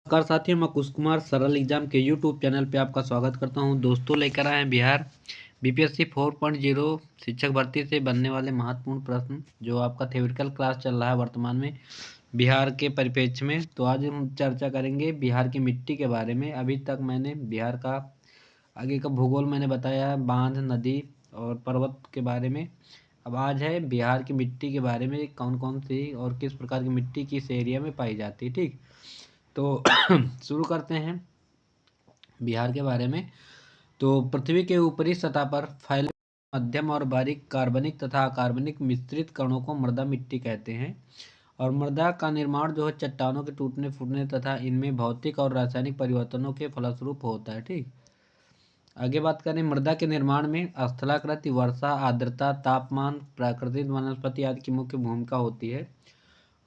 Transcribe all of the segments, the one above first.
नमस्कार साथियों, मैं कुश कुमार सरल एग्जाम के यूट्यूब चैनल पे आपका स्वागत करता हूं। दोस्तों, लेकर आए हैं बिहार बीपीएससी 4.0 शिक्षक भर्ती से बनने वाले महत्वपूर्ण प्रश्न, जो आपका थ्योरेटिकल क्लास चल रहा है वर्तमान में बिहार के परिप्रेक्ष्य में। तो आज हम चर्चा करेंगे बिहार की मिट्टी के बारे में। अभी तक मैंने बिहार का आगे का भूगोल मैंने बताया, बांध, नदी और पर्वत के बारे में। अब आज है बिहार की मिट्टी के बारे में, कौन कौन सी और किस प्रकार की मिट्टी किस एरिया में पाई जाती है। ठीक, तो शुरू करते हैं बिहार के बारे में। तो पृथ्वी के ऊपरी सतह पर फैले मध्यम और बारीक कार्बनिक तथा अकार्बनिक मिश्रित कणों को मृदा मिट्टी कहते हैं। और मृदा का निर्माण जो है चट्टानों के टूटने फूटने तथा इनमें भौतिक और रासायनिक परिवर्तनों के फलस्वरूप होता है। ठीक, आगे बात करें मृदा के निर्माण में स्थलाकृति, वर्षा, आर्द्रता, तापमान, प्राकृतिक वनस्पति आदि की मुख्य भूमिका होती है।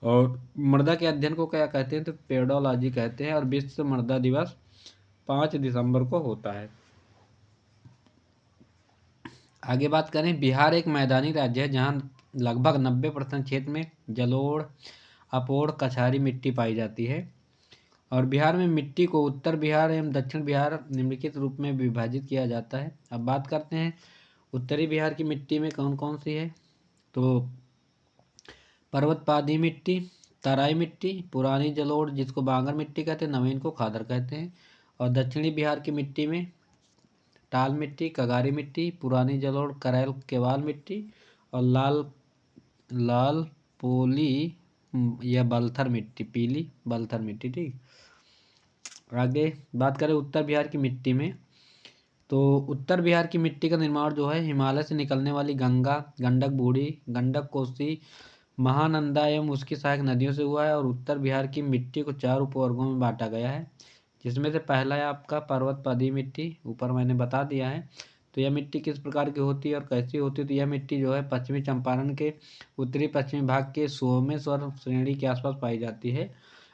और मृदा के अध्ययन को क्या कहते हैं, तो पेडोलॉजी कहते हैं। और विश्व मृदा दिवस 5 दिसंबर को होता है। आगे बात करें, बिहार एक मैदानी राज्य है जहां लगभग 90% क्षेत्र में जलोढ़, अपोढ़, कछारी मिट्टी पाई जाती है। और बिहार में मिट्टी को उत्तर बिहार एवं दक्षिण बिहार निम्नलिखित रूप में विभाजित किया जाता है। अब बात करते हैं उत्तरी बिहार की मिट्टी में कौन कौन सी है। तो पर्वतपादी मिट्टी, तराई मिट्टी, पुरानी जलोढ़ जिसको बांगर मिट्टी कहते हैं, नवीन को खादर कहते हैं। और दक्षिणी बिहार की मिट्टी में टाल मिट्टी, कगारी मिट्टी, पुरानी जलोढ़, करैल, केवाल मिट्टी और लाल लाल पोली या बलथर मिट्टी, पीली बलथर मिट्टी। ठीक, आगे बात करें उत्तर बिहार की मिट्टी में। तो उत्तर बिहार की मिट्टी का निर्माण जो है हिमालय से निकलने वाली गंगा, गंडक, बूढ़ी गंडक, कोसी, महानंदा एवं उसकी सहायक नदियों से हुआ है। और उत्तर बिहार की मिट्टी को 4 उपवर्गों में बांटा गया है, जिसमें से पहला है आपका पर्वतपादी मिट्टी, ऊपर मैंने बता दिया है। तो यह मिट्टी किस प्रकार की होती है और कैसी होती है, तो यह मिट्टी जो है पश्चिमी चंपारण के उत्तरी पश्चिमी भाग के सोमेश्वर श्रेणी के आसपास पाई जाती है।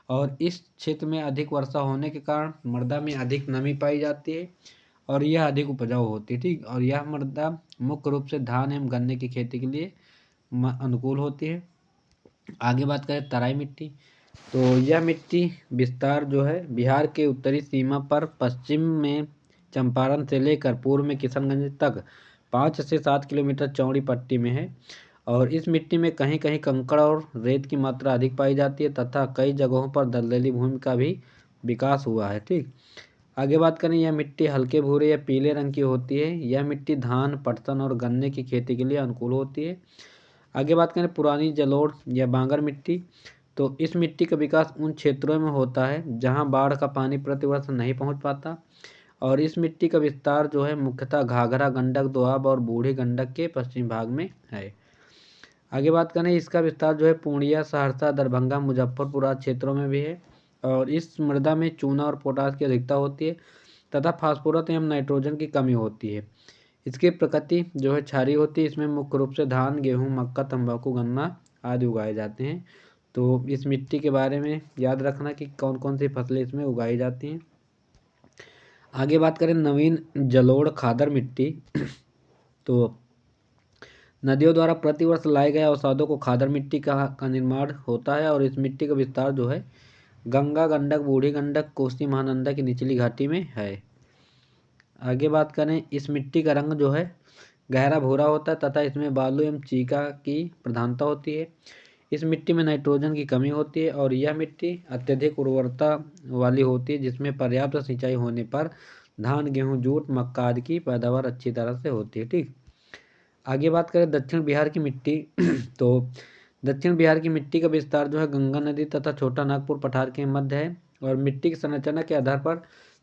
और इस क्षेत्र में अधिक वर्षा होने के कारण मृदा में अधिक नमी पाई जाती है और यह अधिक उपजाऊ होती है। ठीक, और यह मृदा मुख्य रूप से धान एवं गन्ने की खेती के लिए अनुकूल होती है। आगे बात करें तराई मिट्टी। तो यह मिट्टी विस्तार जो है बिहार के उत्तरी सीमा पर पश्चिम में चंपारण से लेकर पूर्व में किशनगंज तक 5 से 7 किलोमीटर चौड़ी पट्टी में है। और इस मिट्टी में कहीं कहीं कंकड़ और रेत की मात्रा अधिक पाई जाती है तथा कई जगहों पर दलदली भूमि का भी विकास हुआ है। ठीक, आगे बात करें, यह मिट्टी हल्के भूरे या पीले रंग की होती है। यह मिट्टी धान, पटसन और गन्ने की खेती के लिए अनुकूल होती है। आगे बात करें पुरानी जलोढ़ या बांगर मिट्टी। तो इस मिट्टी का विकास उन क्षेत्रों में होता है जहां बाढ़ का पानी प्रतिवर्ष नहीं पहुंच पाता। और इस मिट्टी का विस्तार जो है मुख्यतः घाघरा, गंडक, दोआब और बूढ़ी गंडक के पश्चिमी भाग में है। आगे बात करें, इसका विस्तार जो है पूर्णिया, सहरसा, दरभंगा, मुजफ्फरपुर आदि क्षेत्रों में भी है। और इस मृदा में चूना और पोटास की अधिकता होती है तथा फास्फोरस एवं नाइट्रोजन की कमी होती है। इसकी प्रकृति जो है क्षारीय होती है। इसमें मुख्य रूप से धान, गेहूँ, मक्का, तंबाकू, गन्ना आदि उगाए जाते हैं। तो इस मिट्टी के बारे में याद रखना कि कौन कौन सी फसलें इसमें उगाई जाती हैं। आगे बात करें नवीन जलोढ़ खादर मिट्टी। तो नदियों द्वारा प्रतिवर्ष लाए गए अवसादों को खादर मिट्टी का निर्माण होता है। और इस मिट्टी का विस्तार जो है गंगा, गंडक, बूढ़ी गंडक, कोसी, महानंदा की निचली घाटी में है। आगे बात करें, इस मिट्टी का रंग जो है गहरा भूरा होता है तथा इसमें बालू एवं चीका की प्रधानता होती है। इस मिट्टी में नाइट्रोजन की कमी होती है और यह मिट्टी अत्यधिक उर्वरता वाली होती है, जिसमें पर्याप्त सिंचाई होने पर धान, गेहूँ, जूट, मक्का आदि की पैदावार अच्छी तरह से होती है। ठीक, आगे बात करें दक्षिण बिहार की मिट्टी। तो दक्षिण बिहार की मिट्टी का विस्तार जो है गंगा नदी तथा छोटा नागपुर पठार के मध्य है। और मिट्टी की संरचना के आधार पर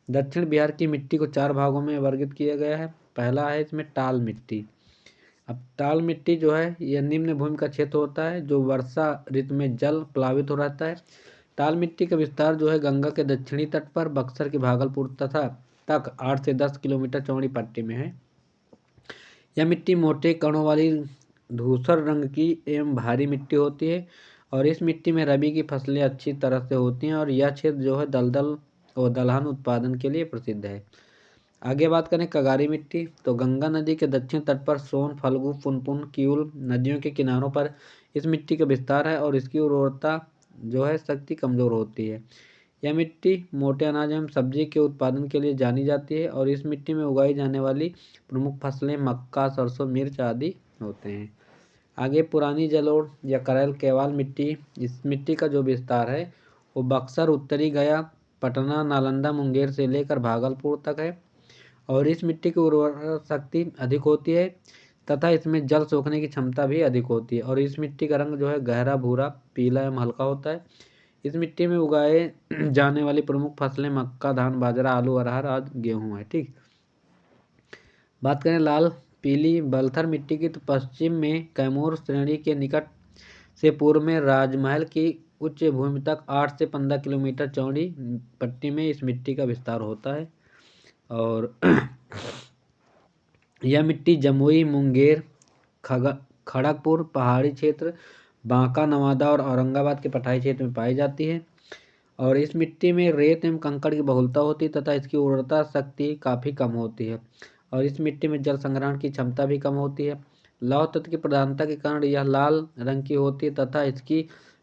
दक्षिण बिहार की मिट्टी को 4 भागों में वर्गित किया गया है। पहला है इसमें टाल मिट्टी। अब टाल मिट्टी जो है यह निम्न भूमि का क्षेत्र होता है जो वर्षा ऋतु में जल प्लावित हो रहता है। टाल मिट्टी का विस्तार जो है गंगा के दक्षिणी तट पर बक्सर के भागलपुर तथा तक 8 से 10 किलोमीटर चौड़ी पट्टी में है। यह मिट्टी मोटे कणों वाली धूसर रंग की एवं भारी मिट्टी होती है। और इस मिट्टी में रबी की फसलें अच्छी तरह से होती हैं। और यह क्षेत्र जो है दलदल और दलहन उत्पादन के लिए प्रसिद्ध है। आगे बात करें कगारी मिट्टी। तो गंगा नदी के दक्षिण तट पर सोन, फल्गु, पुनपुन, किऊल नदियों के किनारों पर इस मिट्टी का विस्तार है और इसकी उर्वरता जो है शक्ति कमजोर होती है। यह मिट्टी मोटे अनाज एवं सब्जी के उत्पादन के लिए जानी जाती है और इस मिट्टी में उगाई जाने वाली प्रमुख फसलें मक्का, सरसों, मिर्च आदि होते हैं। आगे पुरानी जलोढ़ या करैल केवाल मिट्टी, इस मिट्टी का जो विस्तार है वो बक्सर, उत्तरी गया, पटना, नालंदा, मुंगेर से लेकर भागलपुर तक है और इस मिट्टी की उर्वरा शक्ति अधिक होती है तथा इसमें जल सोखने की क्षमता भी अधिक होती है और इस मिट्टी का रंग जो है गहरा भूरा, पीला एवं हल्का होता है। इस मिट्टी में उगाए जाने वाली प्रमुख फसलें मक्का, धान, बाजरा, आलू, अरहर आदि गेहूँ है। ठीक, बात करें लाल पीली बलथर मिट्टी की तो पश्चिम में कैमूर श्रेणी के निकट से पूर्व में राजमहल की उच्च भूमि तक 8 से 15 किलोमीटर चौड़ी पट्टी में इस मिट्टी का विस्तार होता है और यह मिट्टी जमुई, मुंगेर, खड़गपुर पहाड़ी क्षेत्र, बांका, नवादा और औरंगाबाद के पठारी क्षेत्र में पाई जाती है और इस मिट्टी में रेत एवं कंकड़ की बहुलता होती है तथा इसकी उर्वरता शक्ति काफ़ी कम होती है और इस मिट्टी में जल संग्रहण की क्षमता भी कम होती है। लौह तत्व की प्रधानता के कारण यह लाल रंग की होती है तथा इसकी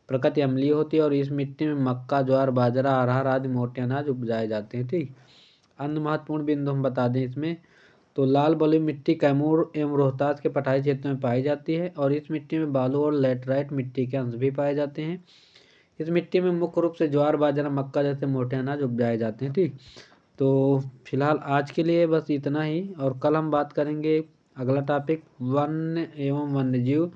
प्रकृति अम्लीय होती है और इस मिट्टी में मक्का, ज्वार, बाजरा, अरहर आदि मोटे अनाज उपजाए जाते हैं। ठीक, अन्य महत्वपूर्ण बिंदु हम बता दें इसमें तो लाल बलुई मिट्टी कैमूर एवं रोहतास के पठारी क्षेत्र में पाई जाती है और इस मिट्टी में बालू और लैटराइट मिट्टी के अंश भी पाए जाते हैं। इस मिट्टी में मुख्य रूप से ज्वार, बाजरा, मक्का जैसे मोटे अनाज उपजाए जाते हैं। ठीक, तो फिलहाल आज के लिए बस इतना ही और कल हम बात करेंगे अगला टॉपिक वन्य एवं वन्यजीव,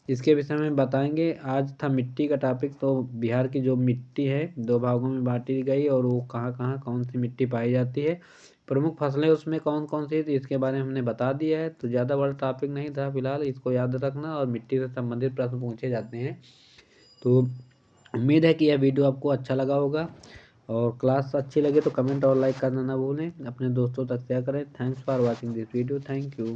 इसके विषय में बताएंगे। आज था मिट्टी का टॉपिक, तो बिहार की जो मिट्टी है 2 भागों में बांटी गई और वो कहाँ कहाँ कौन सी मिट्टी पाई जाती है, प्रमुख फसलें उसमें कौन कौन सी थी, इसके बारे में हमने बता दिया है। तो ज़्यादा बड़ा टॉपिक नहीं था फिलहाल, इसको याद रखना और मिट्टी से संबंधित प्रश्न पूछे जाते हैं। तो उम्मीद है कि यह वीडियो आपको अच्छा लगा होगा और क्लास अच्छी लगे तो कमेंट और लाइक करना ना भूलें, अपने दोस्तों तक शेयर करें। Thanks for watching this video, thank you.